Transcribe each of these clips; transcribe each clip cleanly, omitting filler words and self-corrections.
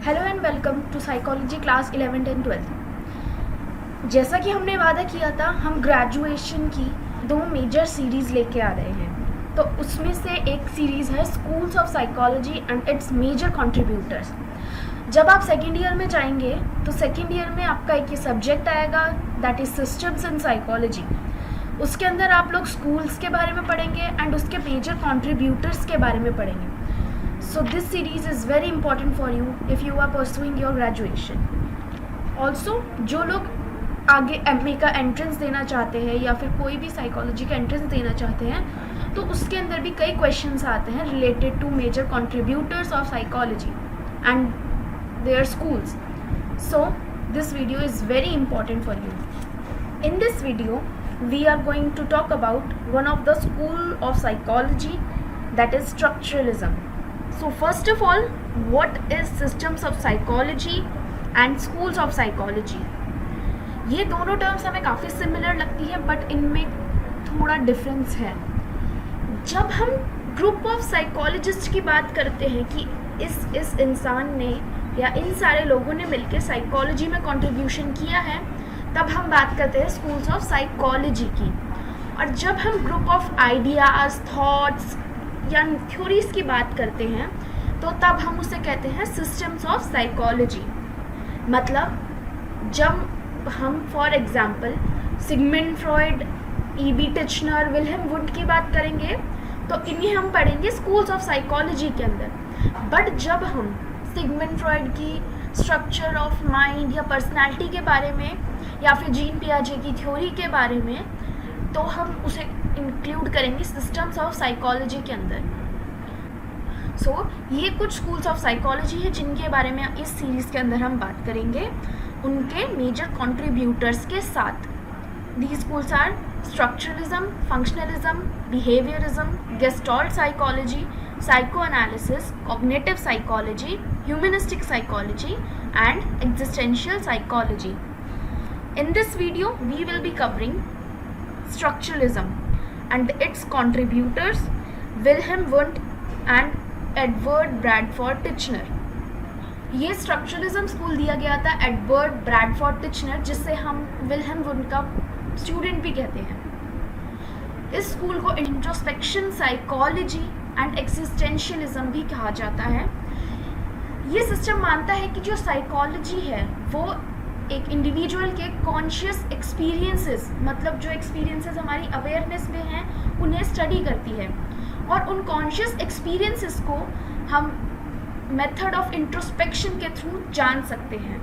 Hello and welcome to psychology class 11th and 12th। जैसा कि हमने वादा किया था, हम ग्रेजुएशन की 2 मेजर सीरीज़ लेके आ रहे हैं। तो उसमें से एक सीरीज़ है schools of psychology and its major contributors. जब आप सेकेंड ईयर में जाएंगे तो सेकेंड ईयर में आपका एक ये सब्जेक्ट आएगा, that is systems in psychology. उसके अंदर आप लोग स्कूल्स के बारे में पढ़ेंगे एंड उसके मेजर कंट्रीब्यूटर्स के बारे में पढ़ेंगे। So this series is very important for you if you are pursuing your graduation. Also, जो लोग आगे MA का एंट्रेंस देना चाहते हैं या फिर कोई भी साइकोलॉजी का एंट्रेंस देना चाहते हैं, तो उसके अंदर भी कई क्वेश्चंस आते हैं related to major contributors of psychology and their schools. So this video is very important for you. In this video, we are going to talk about one of the school of psychology, that is structuralism. So first of all, what is systems of psychology and schools of psychology? ये दोनों terms हमें काफ़ी similar लगती है, but इनमें थोड़ा difference है. जब हम ग्रुप ऑफ साइकोलॉजिस्ट की बात करते हैं कि इस इंसान ने या इन सारे लोगों ने मिलकर साइकोलॉजी में कंट्रीब्यूशन किया है, तब हम बात करते हैं स्कूल्स ऑफ साइकोलॉजी की. और जब हम ग्रुप ऑफ आइडियाज़, थॉट्स या थ्योरीज की बात करते हैं, तो तब हम उसे कहते हैं सिस्टम्स ऑफ साइकोलॉजी. मतलब जब हम for example Sigmund Freud, E.B. Titchener, Wilhelm wound की बात करेंगे, तो इन्हें हम पढ़ेंगे स्कूल्स ऑफ साइकोलॉजी के अंदर. बट जब हम सिगमंड फ्रॉइड की स्ट्रक्चर ऑफ माइंड या पर्सनैलिटी के बारे में या फिर जीन पियाजे की थ्योरी के बारे में, तो हम उसे इंक्लूड करेंगे सिस्टम्स ऑफ साइकोलॉजी के अंदर. सो ये कुछ स्कूल्स ऑफ साइकोलॉजी है जिनके बारे में इस सीरीज़ के अंदर हम बात करेंगे, उनके मेजर कंट्रीब्यूटर्स के साथ. These schools are structuralism, functionalism, behaviourism, gestalt psychology, psychoanalysis, cognitive psychology, humanistic psychology and existential psychology. In this video, we will be covering structuralism and its contributors Wilhelm Wundt and Edward Bradford Titchener. ये structuralism school दिया गया था Edward Bradford Titchener, जिससे हम Wilhelm wound का student भी कहते हैं. इस स्कूल को इंट्रोस्पेक्शन साइकोलॉजी एंड एक्सिस्टेंशियलिज्म भी कहा जाता है. ये सिस्टम मानता है कि जो साइकोलॉजी है वो एक इंडिविजुअल के कॉन्शियस एक्सपीरियंसेस, मतलब जो एक्सपीरियंसेस हमारी अवेयरनेस में हैं, उन्हें स्टडी करती है. और उन कॉन्शियस एक्सपीरियंसेस को हम मेथड ऑफ इंट्रोस्पेक्शन के थ्रू जान सकते हैं.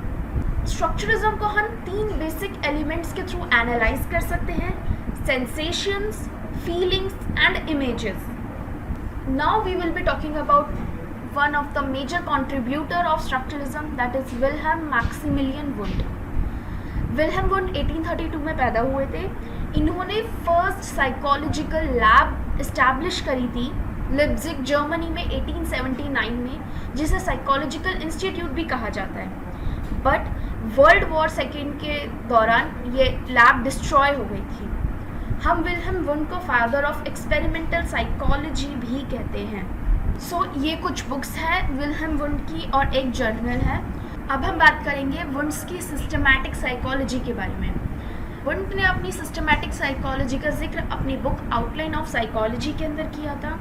स्ट्रक्चरलिज्म को हम 3 बेसिक एलिमेंट्स के थ्रू एनालाइज कर सकते हैं: sensations, feelings and images. Now we will be talking about one of the major contributor of structuralism, that is Wilhelm Maximilian Wundt. Wilhelm Wundt 1832 में पैदा हुए थे. इन्होंने फर्स्ट साइकोलॉजिकल लैब इस्टेब्लिश करी थी लिप्जिग, जर्मनी में 1879 में, जिसे साइकोलॉजिकल इंस्टीट्यूट भी कहा जाता है. बट वर्ल्ड वॉर सेकेंड के दौरान ये लैब डिस्ट्रॉय हो गई थी. हम विल्हेम वुंड को फादर ऑफ एक्सपेरिमेंटल साइकोलॉजी भी कहते हैं. सो ये कुछ बुक्स हैं विल्हेम वुंड की और एक जर्नल है. अब हम बात करेंगे वुंड्स की सिस्टमैटिक साइकोलॉजी के बारे में. वुंड ने अपनी सिस्टमैटिक साइकोलॉजी का जिक्र अपनी बुक आउटलाइन ऑफ साइकोलॉजी के अंदर किया था.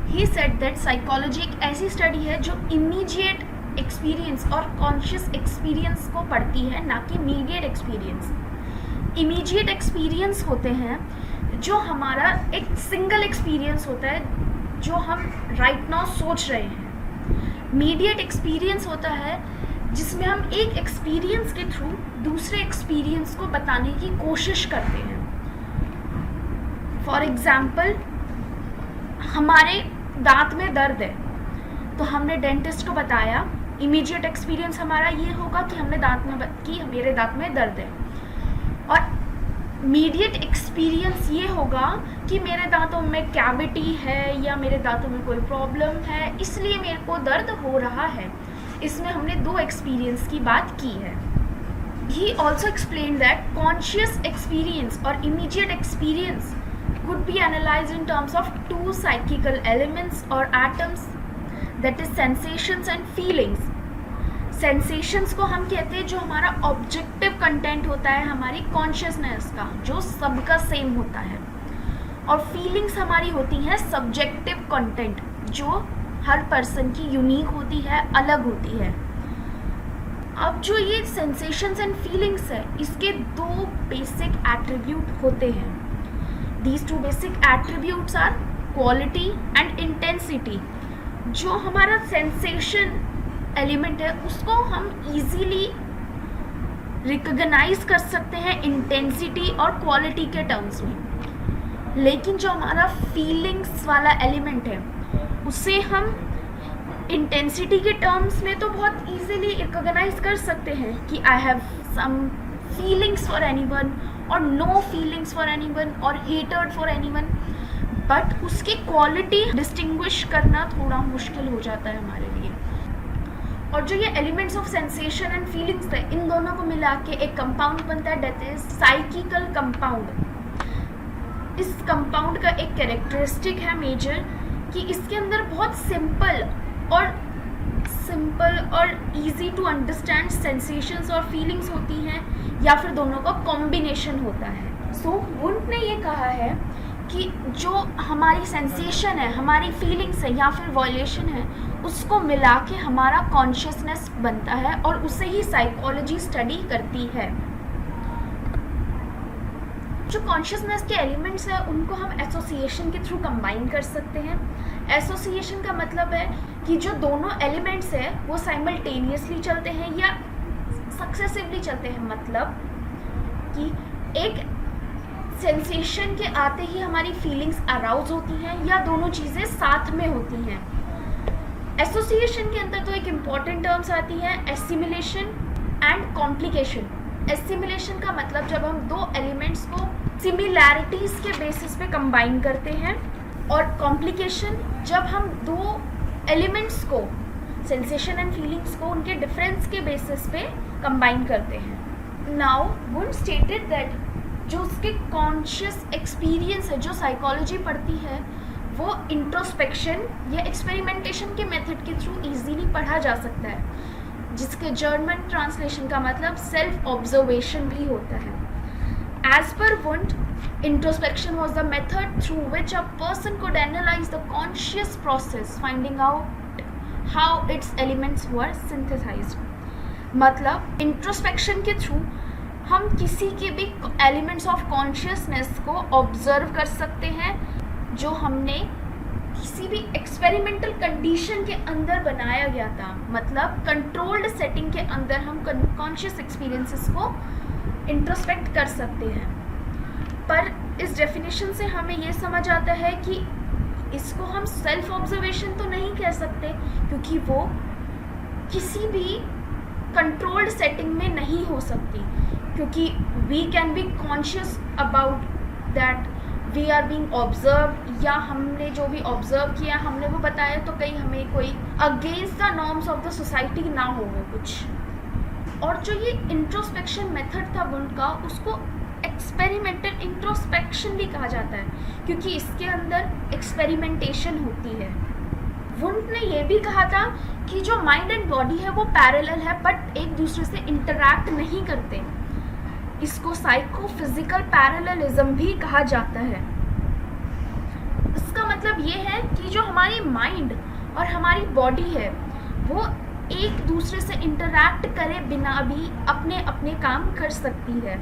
ही सेड दैट साइकोलॉजी एक ऐसी स्टडी है जो इमीडिएट एक्सपीरियंस और कॉन्शियस एक्सपीरियंस को पढ़ती है, ना कि मीडिएट एक्सपीरियंस. इमीडिएट एक्सपीरियंस होते हैं जो हमारा एक सिंगल एक्सपीरियंस होता है जो हम राइट नाउ सोच रहे हैं. मीडिएट एक्सपीरियंस होता है जिसमें हम एक एक्सपीरियंस के थ्रू दूसरे एक्सपीरियंस को बताने की कोशिश करते हैं. फॉर एग्जाम्पल, हमारे दांत में दर्द है तो हमने डेंटिस्ट को बताया. इमीडिएट एक्सपीरियंस हमारा ये होगा कि हमने मेरे दांत में दर्द है. और मीडिएट एक्सपीरियंस ये होगा कि मेरे दांतों में कैविटी है या मेरे दांतों में कोई प्रॉब्लम है, इसलिए मेरे को दर्द हो रहा है. इसमें हमने 2 एक्सपीरियंस की बात की है. He also explain that conscious experience और immediate experience would be analyzed in terms of 2 psychical elements or atoms, that is sensations and feelings. Sensations को हम कहते हैं जो हमारा ऑब्जेक्टिव कंटेंट होता है हमारी कॉन्शियसनेस का, जो सबका सेम होता है। और फीलिंग्स हमारी होती हैं सब्जेक्टिव कंटेंट, जो हर पर्सन की यूनिक होती है, अलग होती है। अब जो ये सेंसेशंस एंड फीलिंग्स है, इसके दो बेसिक एट्रीब्यूट होते हैं। These two basic attributes are quality and intensity. जो हमारा सेंसेशन एलिमेंट है उसको हम इजीली रिकॉग्नाइज कर सकते हैं इंटेंसिटी और क्वालिटी के टर्म्स में, लेकिन जो हमारा फीलिंग्स वाला एलिमेंट है उसे हम इंटेंसिटी के टर्म्स में तो बहुत इजीली रिकॉग्नाइज कर सकते हैं कि I have some feelings for anyone और नो फीलिंग्स फॉर एनीवन और हेटेड फॉर एनीवन, बट उसकी क्वालिटी डिस्टिंग्विश करना थोड़ा मुश्किल हो जाता है हमारे लिए। और जो ये elements of sensation and feelings है, इन दोनों को मिला के एक कंपाउंड बनता है, दैट इज साइकिकल कंपाउंड। इस कंपाउंड का एक कैरेक्टरिस्टिक है मेजर कि इसके अंदर बहुत सिंपल और इजी टू अंडरस्टैंड सेंसेशंस और फीलिंग्स होती हैं, या फिर दोनों का कॉम्बिनेशन होता है। सो वुंट ने ये कहा है कि जो हमारी सेंसेशन है, हमारी फीलिंग्स है या फिर वॉल्यूशन है, उसको मिला के हमारा कॉन्शियसनेस बनता है और उसे ही साइकोलॉजी स्टडी करती है। जो कॉन्शियसनेस के एलिमेंट्स हैं उनको हम एसोसिएशन के थ्रू कंबाइन कर सकते हैं। एसोसिएशन का मतलब है कि जो दोनों एलिमेंट्स हैं वो साइमल्टेनियसली चलते हैं या सक्सेसिवली चलते हैं, मतलब कि एक सेंसेशन के आते ही हमारी फीलिंग्स अराउज होती हैं या दोनों चीज़ें साथ में होती हैं। एसोसिएशन के अंदर तो एक इम्पॉर्टेंट टर्म्स आती हैं, एसिमिलेशन एंड कॉम्प्लिकेशन। एसिमिलेशन का मतलब जब हम दो एलिमेंट्स को सिमिलैरिटीज़ के बेसिस पे कंबाइन करते हैं, और कॉम्प्लिकेशन जब हम दो एलिमेंट्स को, सेंसेशन एंड फीलिंग्स को, उनके डिफरेंस के बेसिस पे कंबाइन करते हैं। नाउ वुंट स्टेटेड दैट जो उसके कॉन्शियस एक्सपीरियंस है, जो साइकोलॉजी पढ़ती है, वो इंट्रोस्पेक्शन या एक्सपेरिमेंटेशन के मेथड के थ्रू इजीली पढ़ा जा सकता है, जिसके जर्मन ट्रांसलेशन का मतलब सेल्फ ऑब्जर्वेशन भी होता है। As per Wundt, introspection was the method through which a person could analyze the conscious process, finding out how its elements were synthesized. मतलब इंट्रोस्पेक्शन के थ्रू हम किसी के भी एलिमेंट्स ऑफ कॉन्शियसनेस को ऑब्जर्व कर सकते हैं जो हमने किसी भी एक्सपेरिमेंटल कंडीशन के अंदर बनाया गया था। मतलब कंट्रोल्ड सेटिंग के अंदर हम कॉन्शियस एक्सपीरियंसेस को इंट्रोस्पेक्ट कर सकते हैं। पर इस डेफिनेशन से हमें ये समझ आता है कि इसको हम सेल्फ ऑब्जर्वेशन तो नहीं कह सकते, क्योंकि वो किसी भी कंट्रोल्ड सेटिंग में नहीं हो सकती, क्योंकि we can be conscious about that we are being observe, या हमने जो भी ऑब्जर्व किया हमने वो बताया, तो कहीं हमें कोई against the norms of the society ना हो वो कुछ। और जो ये इंट्रोस्पेक्शन मेथड था वुंट का, उसको एक्सपेरिमेंटल इंट्रोस्पेक्शन भी कहा जाता है, क्योंकि इसके अंदर एक्सपेरिमेंटेशन होती है। वुंट ने यह भी कहा था कि जो माइंड एंड बॉडी है वो पैरेलल है, बट एक दूसरे से इंटरैक्ट नहीं करते। इसको साइकोफिजिकल पैरेललिज्म भी कहा जाता है। इसका मतलब ये है कि जो हमारी माइंड और हमारी बॉडी है वो एक दूसरे से इंटरैक्ट करे बिना भी अपने अपने काम कर सकती है।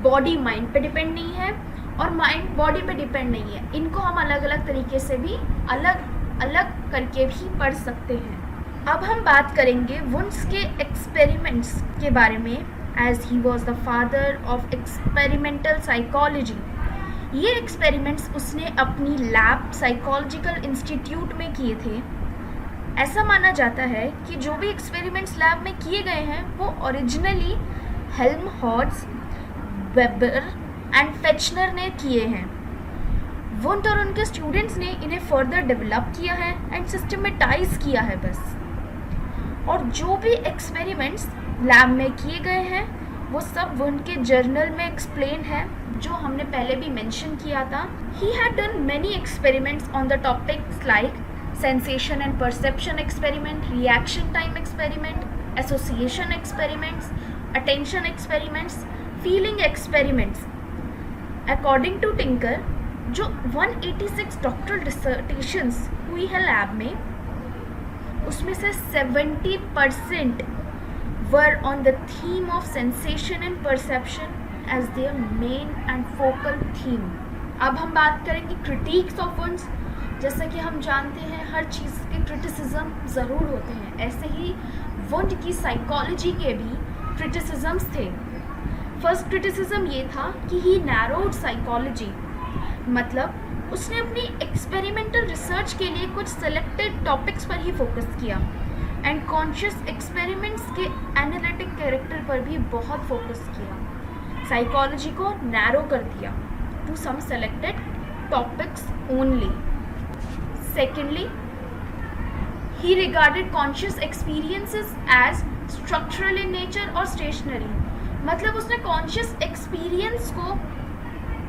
बॉडी माइंड पे डिपेंड नहीं है और माइंड बॉडी पे डिपेंड नहीं है। इनको हम अलग अलग तरीके से भी अलग अलग करके भी पढ़ सकते हैं। अब हम बात करेंगे वुंट्स के एक्सपेरिमेंट्स के बारे में, as he was the father of experimental psychology. ये एक्सपेरिमेंट्स उसने अपनी लैब साइकोलॉजिकल इंस्टीट्यूट में किए थे। ऐसा माना जाता है कि जो भी एक्सपेरिमेंट्स लैब में किए गए हैं वो originally Helmholtz, weber and Fechner ने किए हैं। वुंट और उनके स्टूडेंट्स ने इन्हें फर्दर डेवलप किया है एंड सिस्टमेटाइज किया है बस। और जो भी एक्सपेरिमेंट्स लैब में किए गए हैं वो सब वुंट के जर्नल में एक्सप्लेन है, जो हमने पहले भी मेंशन किया था। He had done many experiments on the topics like sensation and perception experiment, reaction time experiment, association experiments, attention experiments, feeling experiments. According to Tinker, जो 186 डॉक्टरल डिसर्टेशंस हुई है लैब में, उसमें से 70% were on the theme of sensation and perception as their main and focal theme. अब हम बात करेंगे critiques of wounds. जैसा कि हम जानते हैं हर चीज़ के क्रिटिसिज्म ज़रूर होते हैं, ऐसे ही वुंड की साइकोलॉजी के भी क्रिटिसिज्म्स थे. फर्स्ट क्रिटिसिज्म ये था कि ही नैरोड साइकोलॉजी, मतलब उसने अपनी एक्सपेरिमेंटल रिसर्च के लिए कुछ सेलेक्टेड टॉपिक्स पर ही फोकस किया एंड कॉन्शियस एक्सपेरिमेंट्स के एनालिटिक कैरेक्टर पर भी बहुत फोकस किया. साइकोलॉजी को नैरो कर दिया to some selected topics only. Secondly, he regarded conscious experiences as structural in nature or stationary. मतलब उसने conscious experience को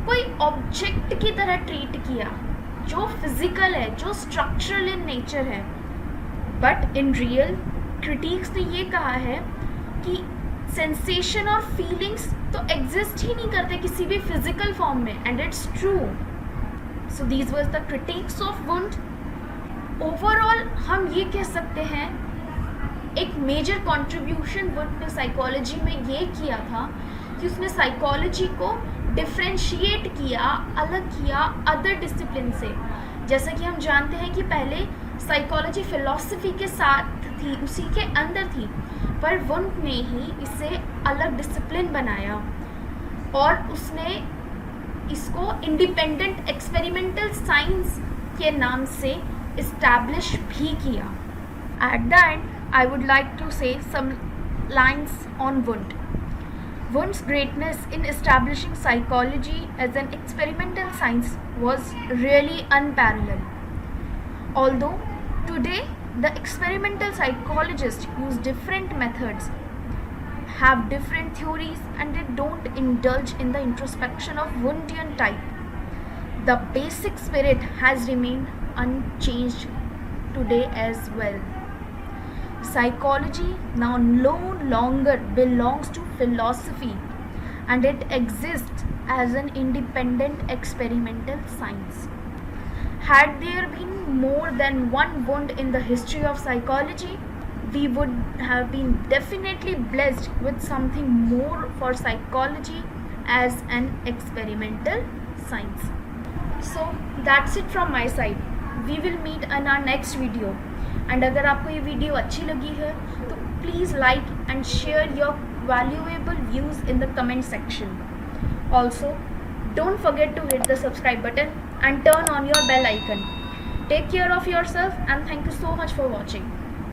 कोई object की तरह treat किया जो physical है, जो structural in nature है. But in real, critics ने ये कहा है कि sensation और feelings तो exist ही नहीं करते किसी भी physical form में, and it's true. So these were the critiques of Wundt. Overall हम ये कह सकते हैं एक मेजर कंट्रीब्यूशन वुंड ने साइकोलॉजी में ये किया था कि उसने साइकोलॉजी को डिफ्रेंशिएट किया, अलग किया अदर डिसिप्लिन से. जैसा कि हम जानते हैं कि पहले साइकोलॉजी फिलॉसफी के साथ थी, उसी के अंदर थी, पर वुंड ने ही इसे अलग डिसिप्लिन बनाया और उसने इसको इंडिपेंडेंट एक्सपेरिमेंटल साइंस के नाम से establish भी किया. At the end, I would like to say some lines on Wundt. Wundt's greatness in establishing psychology as an experimental science was really unparalleled. Although today the experimental psychologists use different methods, have different theories, and they don't indulge in the introspection of Wundtian type, the basic spirit has remained unchanged today as well. Psychology now no longer belongs to philosophy and it exists as an independent experimental science. Had there been more than one Wundt in the history of psychology, we would have been definitely blessed with something more for psychology as an experimental science. So that's it from my side. We will meet in our next video. And अगर आपको ये video अच्छी लगी है तो please like and share your valuable views in the comment section. Also, don't forget to hit the subscribe button and turn on your bell icon. Take care of yourself and thank you so much for watching.